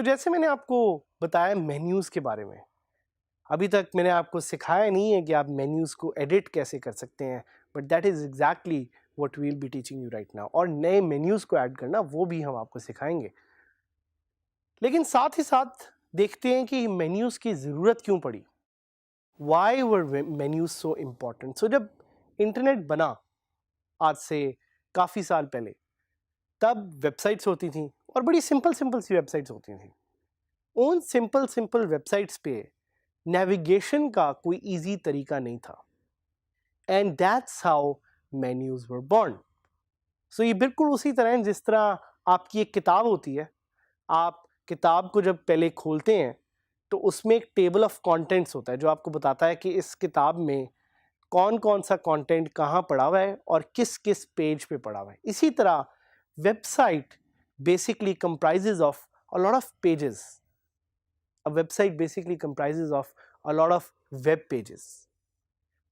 जैसे मैंने आपको बताया मेन्यूज़ के बारे में, अभी तक मैंने आपको सिखाया नहीं है कि आप मेन्यूज़ को एडिट कैसे कर सकते हैं, but that is exactly what we will be teaching you right now. और नए मेन्यूज़ को ऐड करना वो भी हम आपको सिखाएंगे। लेकिन साथ ही साथ देखते हैं कि मेन्यूज़ की ज़रूरत क्यों पड़ी, why were menus so important. So जब इंटरनेट बना आज से काफ़ी साल पहले, तब वेबसाइट्स होती थी और बड़ी सिंपल सी वेबसाइट्स होती थी। उन सिंपल वेबसाइट्स पे नेविगेशन का कोई इजी तरीका नहीं था, and that's how menus were born. So ये बिल्कुल उसी तरह है जिस तरह आपकी एक किताब होती है। आप किताब को जब पहले खोलते हैं तो उसमें एक टेबल ऑफ कंटेंट्स होता है जो आपको बताता है कि इस किताब में कौन कौन सा कंटेंट कहाँ पड़ा हुआ है और किस किस पेज पे पड़ा हुआ है। इसी तरह website basically comprises of a lot of pages. A website basically comprises of a lot of web pages.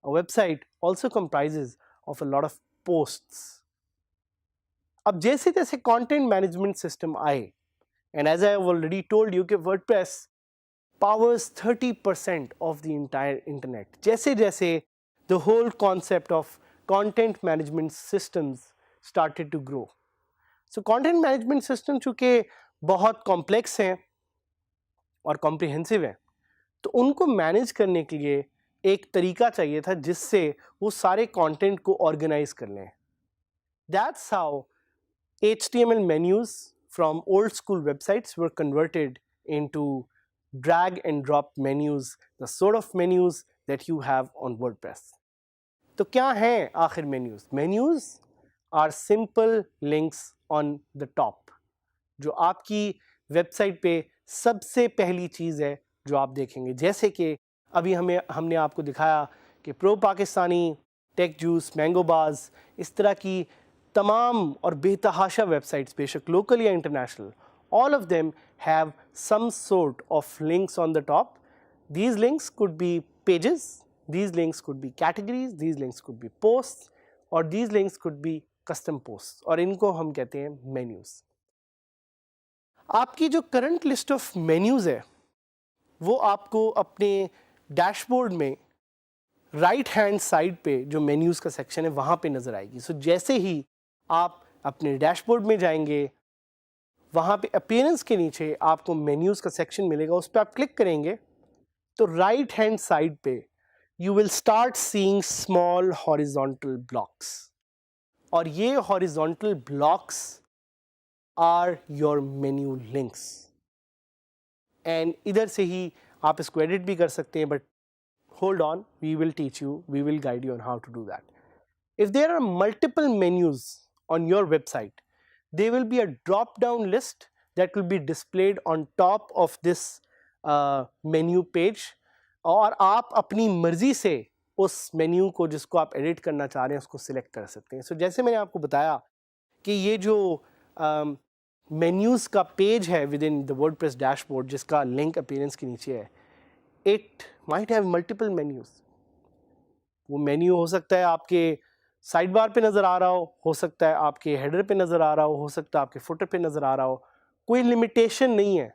A website also comprises of a lot of posts. अब जैसे जैसे content management system आए, and as I have already told you कि WordPress powers 30% of the entire internet. जैसे जैसे the whole concept of content management systems started to grow. So content management system चूँकि बहुत complex हैं और comprehensive हैं, तो उनको मैनेज करने के लिए एक तरीका चाहिए था जिससे वो सारे कंटेंट को ऑर्गेनाइज कर लें। That's how HTML menus from old school websites were converted into drag and drop menus, the sort of menus that you have on WordPress. तो क्या हैं आखिर menus? Menus are simple links on the top, जो आपकी website पे सबसे पहली चीज़ है जो आप देखेंगे। जैसे कि अभी हमने आपको दिखाया कि प्रो पाकिस्तानी, टेक जूस, मैंगो बाज, इस तरह की तमाम और बेतहाशा वेबसाइट्स, बेशक लोकल या international, all of them have some sort of links on the top. These links could be pages, these links could be categories, these links could be posts, और these links could be custom posts, और इनको हम कहते हैं menus. आपकी जो current list of menus है वो आपको अपने डैशबोर्ड में राइट हैंड साइड पे जो मेन्यूज़ का सेक्शन है वहाँ पे नज़र आएगी। सो जैसे ही आप अपने डैशबोर्ड में जाएंगे, वहाँ पे अपीयरेंस के नीचे आपको मेन्यूज़ का सेक्शन मिलेगा, उस पर आप क्लिक करेंगे तो राइट हैंड साइड पे you will start seeing small horizontal blocks, और ये horizontal blocks are your menu links. And इधर से ही आप इसको एडिट भी कर सकते हैं, but hold on, we will teach you, we will guide you on how to do that. If there are multiple menus on your website, there will be a drop down list that will be displayed on top of this menu page, और आप अपनी मर्जी से उस menu को जिसको आप edit करना चाह रहे हैं उसको सिलेक्ट कर सकते हैं। सो जैसे मैंने आपको बताया कि ये जो मेन्यूज़ का पेज है with in the WordPress dashboard जिसका लिंक अपीयरेंस के नीचे है, it might have multiple menus. वो मेन्यू हो सकता है आपके साइड बार पे नज़र आ रहा हो सकता है आपके हेडर पे नज़र आ रहा हो सकता है आपके फुटर पे नज़र आ रहा हो, कोई लिमिटेशन नहीं है।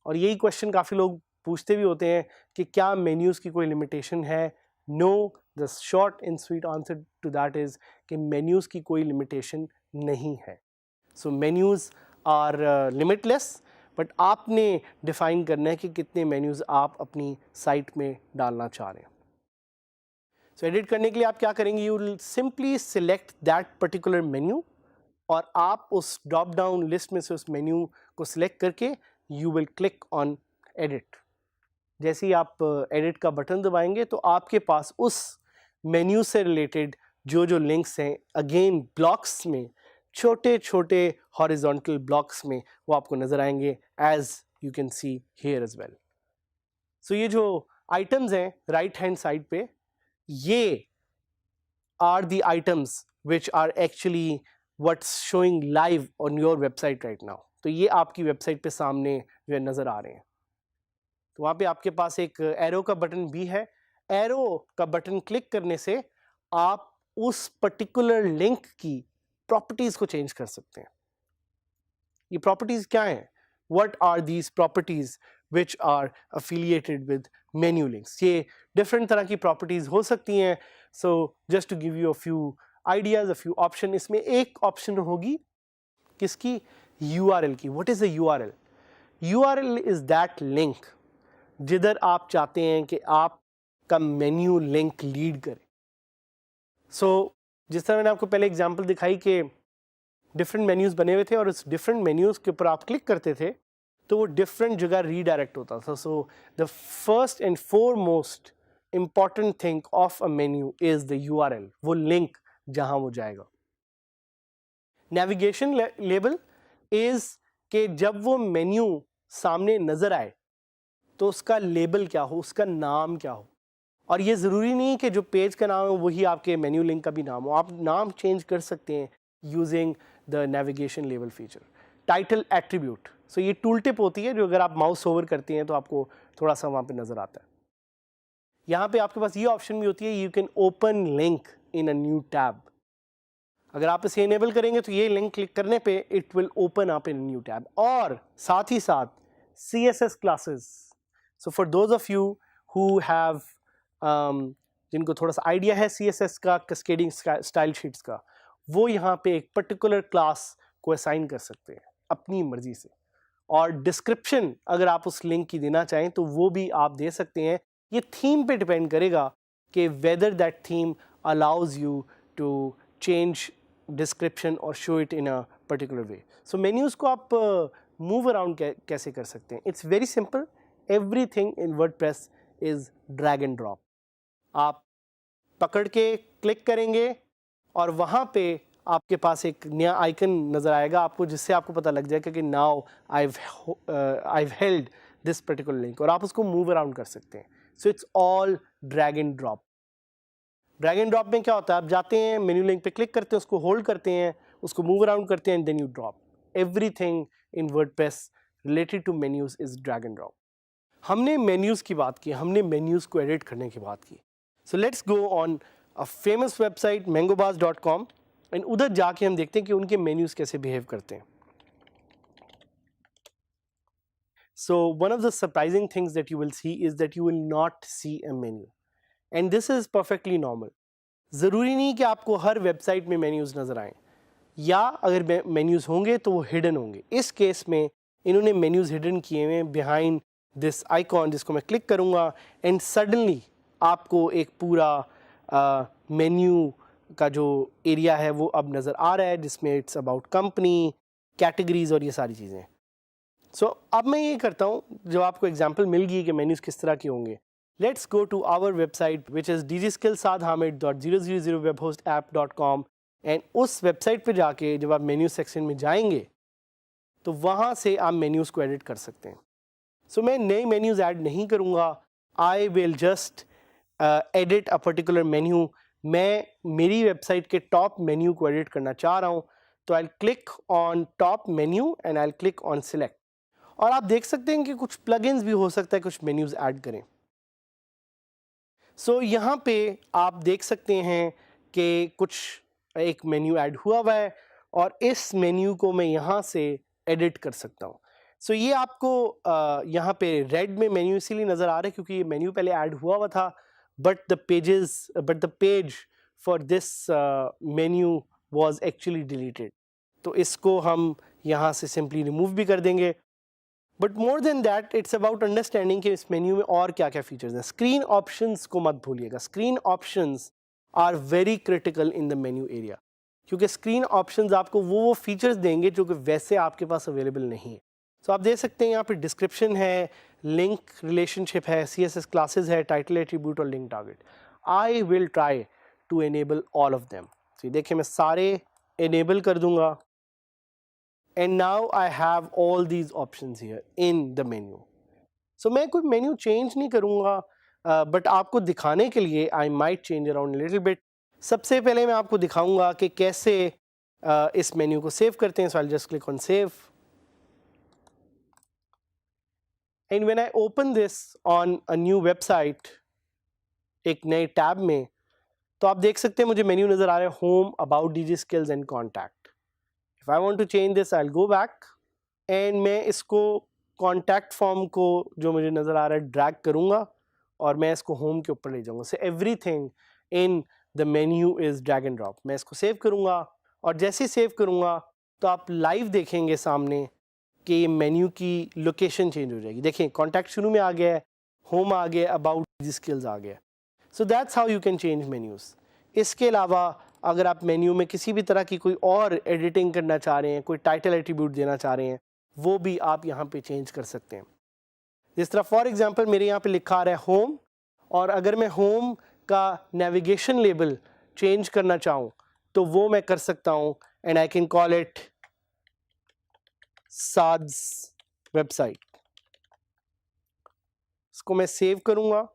और यही क्वेश्चन काफ़ी लोग पूछते भी होते हैं कि क्या मेन्यूज़ की कोई लिमिटेशन है। No, the short and sweet answer to that is कि मेन्यूज़ की कोई लिमिटेशन नहीं है। So menus are limitless, but आपने डिफ़ाइन करना है कि कितने मेन्यूज़ आप अपनी साइट में डालना चाह रहे हैं। सो एडिट करने के लिए आप क्या करेंगे, you will simply select that particular menu, और आप उस ड्रॉप डाउन लिस्ट में से उस मेन्यू को सिलेक्ट करके you will click on edit. जैसे ही आप एडिट का बटन दबाएंगे तो आपके पास उस मेन्यू से रिलेटेड जो जो लिंक्स हैं, अगेन ब्लॉक्स में, छोटे छोटे हॉरिजॉन्टल ब्लॉक्स में, वो आपको नज़र आएंगे as you can see here as well. So ये जो आइटम्स हैं राइट हैंड साइड पे, ये are the items which are actually what's showing live on your website right now. तो ये आपकी वेबसाइट पे सामने जो है नज़र आ रहे हैं. तो वहाँ पे आपके पास एक एरो का बटन भी है. एरो का बटन क्लिक करने से आप उस पर्टिकुलर लिंक की प्रॉपर्टीज़ को चेंज कर सकते हैं. ये प्रॉपर्टीज़ क्या हैं? What are these properties which are affiliated with menu links? ये different तरह की प्रॉपर्टीज़ हो सकती हैं. So just to give you a few ideas, a few option, इसमें एक ऑप्शन होगी किसकी? URL की. What is a URL? URL is that link जिधर आप चाहते हैं कि आपका मेन्यू लिंक लीड करे. So जिस तरह मैंने आपको पहले एग्जांपल दिखाई कि डिफरेंट मेन्यूज़ बने हुए थे और उस डिफरेंट मेन्यूज़ के ऊपर आप क्लिक करते थे तो वो डिफरेंट जगह रीडायरेक्ट होता था. So the first and foremost important thing of a menu is the URL, वो लिंक जहां वो जाएगा. नेविगेशन लेबल इज कि जब वो मेन्यू सामने नजर आए तो उसका लेबल क्या हो, उसका नाम क्या हो. और ये ज़रूरी नहीं कि जो पेज का नाम है वही आपके मेन्यू लिंक का भी नाम हो. आप नाम चेंज कर सकते हैं using the navigation label feature. Title attribute, so ये टूल टिप होती है जो अगर आप माउस ओवर करते हैं तो आपको थोड़ा सा वहाँ पे नज़र आता है. यहाँ पे आपके पास ये ऑप्शन भी होती है, you can open link in a new tab. अगर आप इसे इनेबल करेंगे तो ये लिंक क्लिक करने पे it will open up in new tab. और साथ ही साथ CSS classes. So for those of you who have जिनको थोड़ा सा आइडिया है CSS का, कैस्केडिंग स्टाइल शीट्स का, वो यहाँ पे एक पर्टिकुलर क्लास को असाइन कर सकते हैं अपनी मर्जी से. और डिस्क्रिप्शन अगर आप उस लिंक की देना चाहें तो वो भी आप दे सकते हैं. ये थीम पे डिपेंड करेगा कि whether that theme allows you to change description और show it in a particular way. So menus को आप मूव अराउंड कैसे कर सकते हैं? It's very simple. Everything in WordPress is drag and drop. आप पकड़ के क्लिक करेंगे और वहाँ पे आपके पास एक नया आइकन नज़र आएगा आपको, जिससे आपको पता लग जाएगा कि now I've held this particular link, और आप उसको मूव अराउंड कर सकते हैं. So it's all drag and drop. Drag and drop में क्या होता है, आप जाते हैं मेन्यू लिंक पे क्लिक करते हैं, उसको होल्ड करते हैं, उसको मूव अराउंड करते हैं, then you drop. Everything in WordPress related to menus is drag and drop. हमने मेन्यूज़ की बात की, हमने मेन्यूज़ को एडिट करने की बात की. So let's go on a famous website mangobars.com and उधर जाके हम देखते हैं कि उनके मेन्यूज़ कैसे बिहेव करते हैं. So one of the surprising things that you will see is that you will not see a menu, and this is perfectly normal. ज़रूरी नहीं कि आपको हर वेबसाइट में मेन्यूज़ नज़र आएँ, या अगर मेन्यूज़ होंगे तो वो हिडन होंगे. इस केस में इन्होंने मेन्यूज़ हिडन किए हुए हैं बिहाइंड दिस आइकॉन, जिसको मैं क्लिक करूँगा एंड सडनली आपको एक पूरा मेन्यू का जो एरिया है वो अब नज़र आ रहा है, जिसमें इट्स अबाउट कंपनी, कैटेगरीज और ये सारी चीज़ें. सो अब मैं ये करता हूँ, जब आपको एग्जांपल मिल गई कि मेन्यूज़ किस तरह के होंगे, let's go to our website which is dgskillsadhamid.000webhostapp.com. And उस वेबसाइट पे जाके जब आप मेन्यू सेक्शन में जाएंगे तो वहाँ से आप मेन्यूज़ को एडिट कर सकते हैं. सो मैं नए मेन्यूज़ ऐड नहीं करूँगा. I will just edit a particular menu. मैं मेरी वेबसाइट के टॉप मेन्यू को एडिट करना चाह रहा हूँ, तो I click on top menu and I click on select. और आप देख सकते हैं कि कुछ प्लगइन्स भी हो सकता है कुछ मेन्यूज़ ऐड करें. सो यहाँ पे आप देख सकते हैं कि कुछ एक मेन्यू ऐड हुआ है और इस मेन्यू को मैं यहाँ से एडिट कर सकता हूँ. सो ये आपको यहाँ पे रेड में मेन्यू इसीलिए नज़र आ रहा है क्योंकि ये मेन्यू पहले ऐड हुआ था, but the page for this menu was actually deleted. तो इसको हम यहाँ से सिंपली रिमूव भी कर देंगे. But more than that it's about understanding कि इस मेन्यू में और क्या क्या फीचर्स हैं. स्क्रीन ऑप्शंस को मत भूलिएगा. Screen options are very critical in the menu area, क्योंकि स्क्रीन ऑप्शंस आपको वो फीचर्स देंगे जो कि वैसे आपके पास अवेलेबल नहीं है. सो आप देख सकते हैं यहाँ पे डिस्क्रिप्शन है, लिंक रिलेशनशिप है, CSS क्लासेस है, टाइटल एट्रीब्यूट और link target. I will try to enable all of them. तो देखिए मैं सारे एनेबल कर दूंगा. And now I have all these options here in the menu. So मैं कोई मेन्यू चेंज नहीं करूँगा, बट आपको दिखाने के लिए I might change around a little bit. सबसे पहले मैं आपको दिखाऊंगा कि कैसे इस मेन्यू को सेव करते हैं. So I just click on save. And when I open this on a new website, एक नए टैब में, तो आप देख सकते हैं मुझे मेन्यू नज़र आ रहा है, home, about, DG skills and contact. If I want to change this I will go back and मैं इसको कॉन्टैक्ट फॉर्म को जो मुझे नज़र आ रहा है ड्रैग करूँगा और मैं इसको होम के ऊपर ले जाऊँगा. So everything in the menu is drag and drop. मैं इसको सेव करूँगा और जैसे ही सेव करूँगा तो आप लाइव देखेंगे सामने कि ये मेन्यू की लोकेशन चेंज हो जाएगी. देखिए कॉन्टैक्ट शुरू में आ गया है, होम आ गया, अबाउट, डीजी स्किल्स आ गया. So that's how you can change menus. इसके अलावा अगर आप मेन्यू में किसी भी तरह की कोई और एडिटिंग करना चाह रहे हैं, कोई टाइटल एट्रीब्यूट देना चाह रहे हैं, वो भी आप यहाँ पे चेंज कर सकते हैं. जिस तरह फॉर एग्जांपल मेरे यहाँ पे लिखा आ रहा है होम, और अगर मैं होम का नेविगेशन लेबल चेंज करना चाहूँ तो वो मैं कर सकता हूँ. And I can call it Saad's website. इसको मैं सेव करूँगा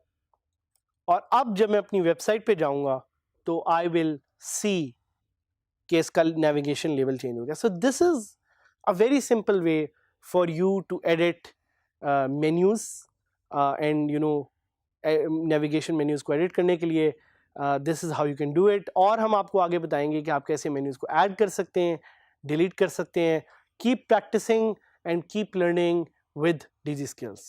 और अब जब मैं अपनी वेबसाइट पे जाऊँगा तो आई विल सी कि इसका नेविगेशन लेवल चेंज हो गया. So this is a very simple way for you to edit menus and you know navigation menus को एडिट करने के लिए this is how you can do it. और हम आपको आगे बताएंगे कि आप कैसे मेन्यूज़ को ऐड कर सकते हैं, डिलीट कर सकते हैं. Keep practicing and keep learning with DG Skills.